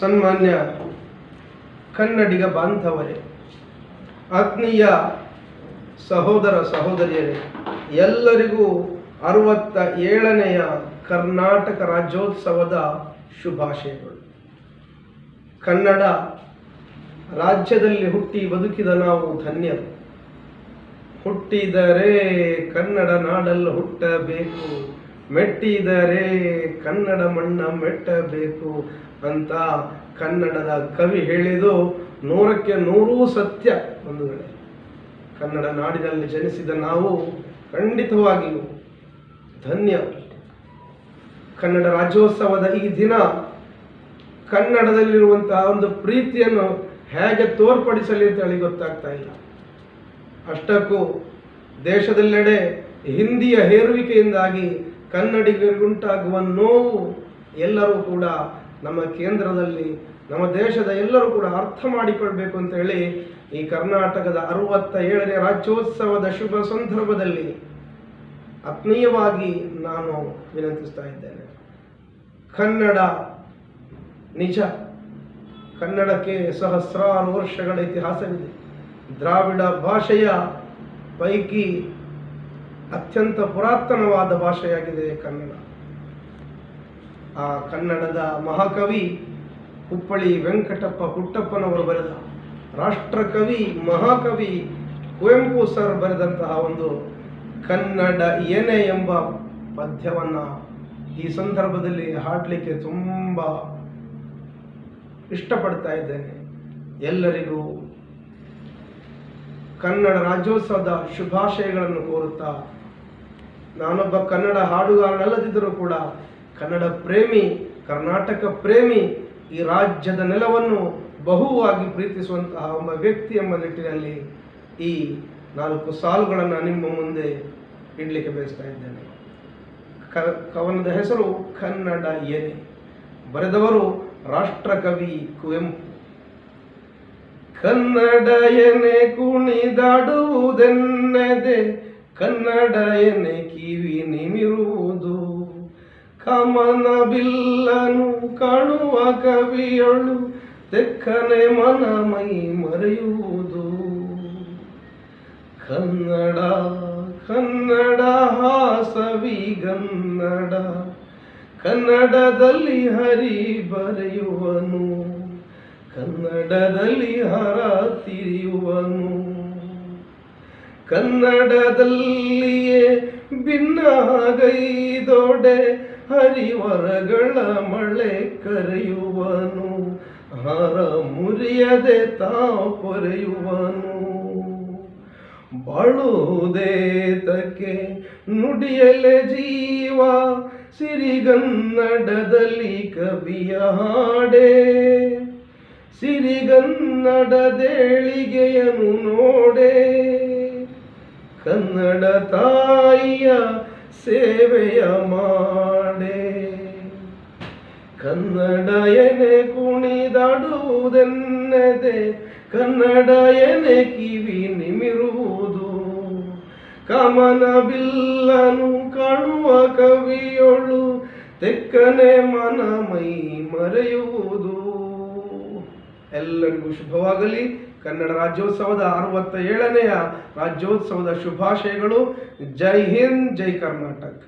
ಸನ್ಮಾನ್ಯ ಕನ್ನಡಿಗ ಬಾಂಧವರೇ, ಆತ್ಮೀಯ ಸಹೋದರ ಸಹೋದರಿಯರೇ, ಎಲ್ಲರಿಗೂ 67ನೆಯ ಕರ್ನಾಟಕ ರಾಜ್ಯೋತ್ಸವದ ಶುಭಾಶಯಗಳು. ಕನ್ನಡ ರಾಜ್ಯದಲ್ಲಿ ಹುಟ್ಟಿ ಬದುಕಿದ ನಾವು ಧನ್ಯರು. ಹುಟ್ಟಿದರೆ ಕನ್ನಡ ನಾಡಲ್ಲಿ ಹುಟ್ಟಬೇಕು, ಮೆಟ್ಟಿದರೆ ಕನ್ನಡ ಮಣ್ಣ ಮೆಟ್ಟಬೇಕು ಅಂತ ಕನ್ನಡದ ಕವಿ ಹೇಳಿದು 100ಕ್ಕೆ 100 ಸತ್ಯ. ಒಂದು ವೇಳೆ ಕನ್ನಡ ನಾಡಿನಲ್ಲಿ ಜನಿಸಿದ ನಾವು ಖಂಡಿತವಾಗಿಯೂ ಧನ್ಯ. ಕನ್ನಡ ರಾಜ್ಯೋತ್ಸವದ ಈ ದಿನ ಕನ್ನಡದಲ್ಲಿರುವಂತಹ ಒಂದು ಪ್ರೀತಿಯನ್ನು ಹೇಗೆ ತೋರ್ಪಡಿಸಲಿ ಅಂತ ಹೇಳಿ ಗೊತ್ತಾಗ್ತಾ ಇಲ್ಲ. ಅಷ್ಟಕ್ಕೂ ದೇಶದೆಲ್ಲೆಡೆ ಹಿಂದಿಯ ಹೇರುವಿಕೆಯಿಂದಾಗಿ ಕನ್ನಡಿಗರಿಗುಂಟಾಗುವ ನೋವು ಎಲ್ಲರೂ ಕೂಡ ನಮ್ಮ ಕೇಂದ್ರದಲ್ಲಿ, ನಮ್ಮ ದೇಶದ ಎಲ್ಲರೂ ಕೂಡ ಅರ್ಥ ಮಾಡಿಕೊಳ್ಬೇಕು ಅಂತ ಹೇಳಿ ಈ ಕರ್ನಾಟಕದ 67ನೇ ರಾಜ್ಯೋತ್ಸವದ ಶುಭ ಸಂದರ್ಭದಲ್ಲಿ ಆತ್ಮೀಯವಾಗಿ ನಾನು ವಿನಂತಿಸ್ತಾ ಇದ್ದೇನೆ. ಕನ್ನಡ ನಿಜ, ಕನ್ನಡಕ್ಕೆ ಸಹಸ್ರಾರು ವರ್ಷಗಳ ಇತಿಹಾಸವಿದೆ. ದ್ರಾವಿಡ ಭಾಷೆಯ ಪೈಕಿ ಅತ್ಯಂತ ಪುರಾತನವಾದ ಭಾಷೆಯಾಗಿದೆ ಕನ್ನಡ. ಆ ಕನ್ನಡದ ಮಹಾಕವಿ ಹುಬ್ಬಳ್ಳಿ ವೆಂಕಟಪ್ಪ ಪುಟ್ಟಪ್ಪನವರು ಬರೆದ, ರಾಷ್ಟ್ರಕವಿ ಮಹಾಕವಿ ಕುವೆಂಪು ಸರ್ ಬರೆದಂತಹ ಒಂದು ಕನ್ನಡ ಏನೆ ಎಂಬ ಪದ್ಯವನ್ನು ಈ ಸಂದರ್ಭದಲ್ಲಿ ಹಾಡಲಿಕ್ಕೆ ತುಂಬ ಇಷ್ಟಪಡ್ತಾ ಇದ್ದೇನೆ. ಎಲ್ಲರಿಗೂ ಕನ್ನಡ ರಾಜ್ಯೋತ್ಸವದ ಶುಭಾಶಯಗಳನ್ನು ಕೋರುತ್ತಾ, ನಾನೊಬ್ಬ ಕನ್ನಡ ಹಾಡುಗಾರನಲ್ಲದಿದ್ದರೂ ಕೂಡ ಕನ್ನಡ ಪ್ರೇಮಿ, ಕರ್ನಾಟಕ ಪ್ರೇಮಿ, ಈ ರಾಜ್ಯದ ನೆಲವನ್ನು ಬಹುವಾಗಿ ಪ್ರೀತಿಸುವಂತಹ ಒಬ್ಬ ವ್ಯಕ್ತಿ ಎಂಬ ನಿಟ್ಟಿನಲ್ಲಿ ಈ 4 ಸಾಲುಗಳನ್ನು ನಿಮ್ಮ ಮುಂದೆ ಇಡಲಿಕ್ಕೆ ಬಯಸ್ತಾ ಇದ್ದೇನೆ. ಕವನದ ಹೆಸರು ಕನ್ನಡ ಏನೆ, ಬರೆದವರು ರಾಷ್ಟ್ರಕವಿ ಕುವೆಂಪು. ಕನ್ನಡ ಎನೆ ಕುಣಿದಾಡುವುದೆನ್ನದೆ, ಕನ್ನಡ ಎನೆ ಕಿವಿ ನಿಮಿರುವುದು, ಕಮನ ಬಿಲ್ಲನು ಕಾಣುವ ಕವಿಯಳು ತೆಕ್ಕನೆ ಮನ ಮೈ ಮರೆಯುವುದು. ಕನ್ನಡ ಕನ್ನಡ ಹಾಸವಿಗನ್ನಡ, ಕನ್ನಡದಲ್ಲಿ ಹರಿ ಬರೆಯುವನು, ಕನ್ನಡದಲ್ಲಿ ಹರ ತಿರಿಯುವನು. ಕನ್ನಡದಲ್ಲಿಯೇ ಭಿನ್ನಗೈದೊಡೆ ಹರಿವರಗಳ ಮಳೆ ಕರೆಯುವನು, ಹರ ಮುರಿಯದೆ ತಾ ಪೊರೆಯುವನು. ಬಾಳುವುದೇತಕ್ಕೆ ನುಡಿಯಲೆ ಜೀವ, ಸಿರಿಗನ್ನಡದಲ್ಲಿ ಕವಿಯ ಹಾಡೆ, ಸಿರಿಗನ್ನಡದೇಳಿಗೆಯನು ನೋಡೆ. ಕನ್ನಡ ತಾಯಿಯ ಸೇವೆಯ ಮಾಡೆ, ಕನ್ನಡ ಎನೆ ಕುಣಿದಾಡುವುದೆನ್ನದೆ, ಕನ್ನಡ ಎನೆ ಕಿವಿ ನಿಮಿರುವುದು, ಕಮನ ಬಿಲ್ಲನು ಕಾಣುವ ಕವಿಯೊಳು ತೆಕ್ಕನೆ ಮನ ಮೈ ಮರೆಯುವುದು. ಎಲ್ಲರಿಗೂ ಶುಭವಾಗಲಿ. ಕನ್ನಡ ರಾಜ್ಯೋತ್ಸವದ 67ನೆಯ ರಾಜ್ಯೋತ್ಸವದ ಶುಭಾಶಯಗಳು. ಜೈ ಹಿಂದ್, ಜೈ ಕರ್ನಾಟಕ.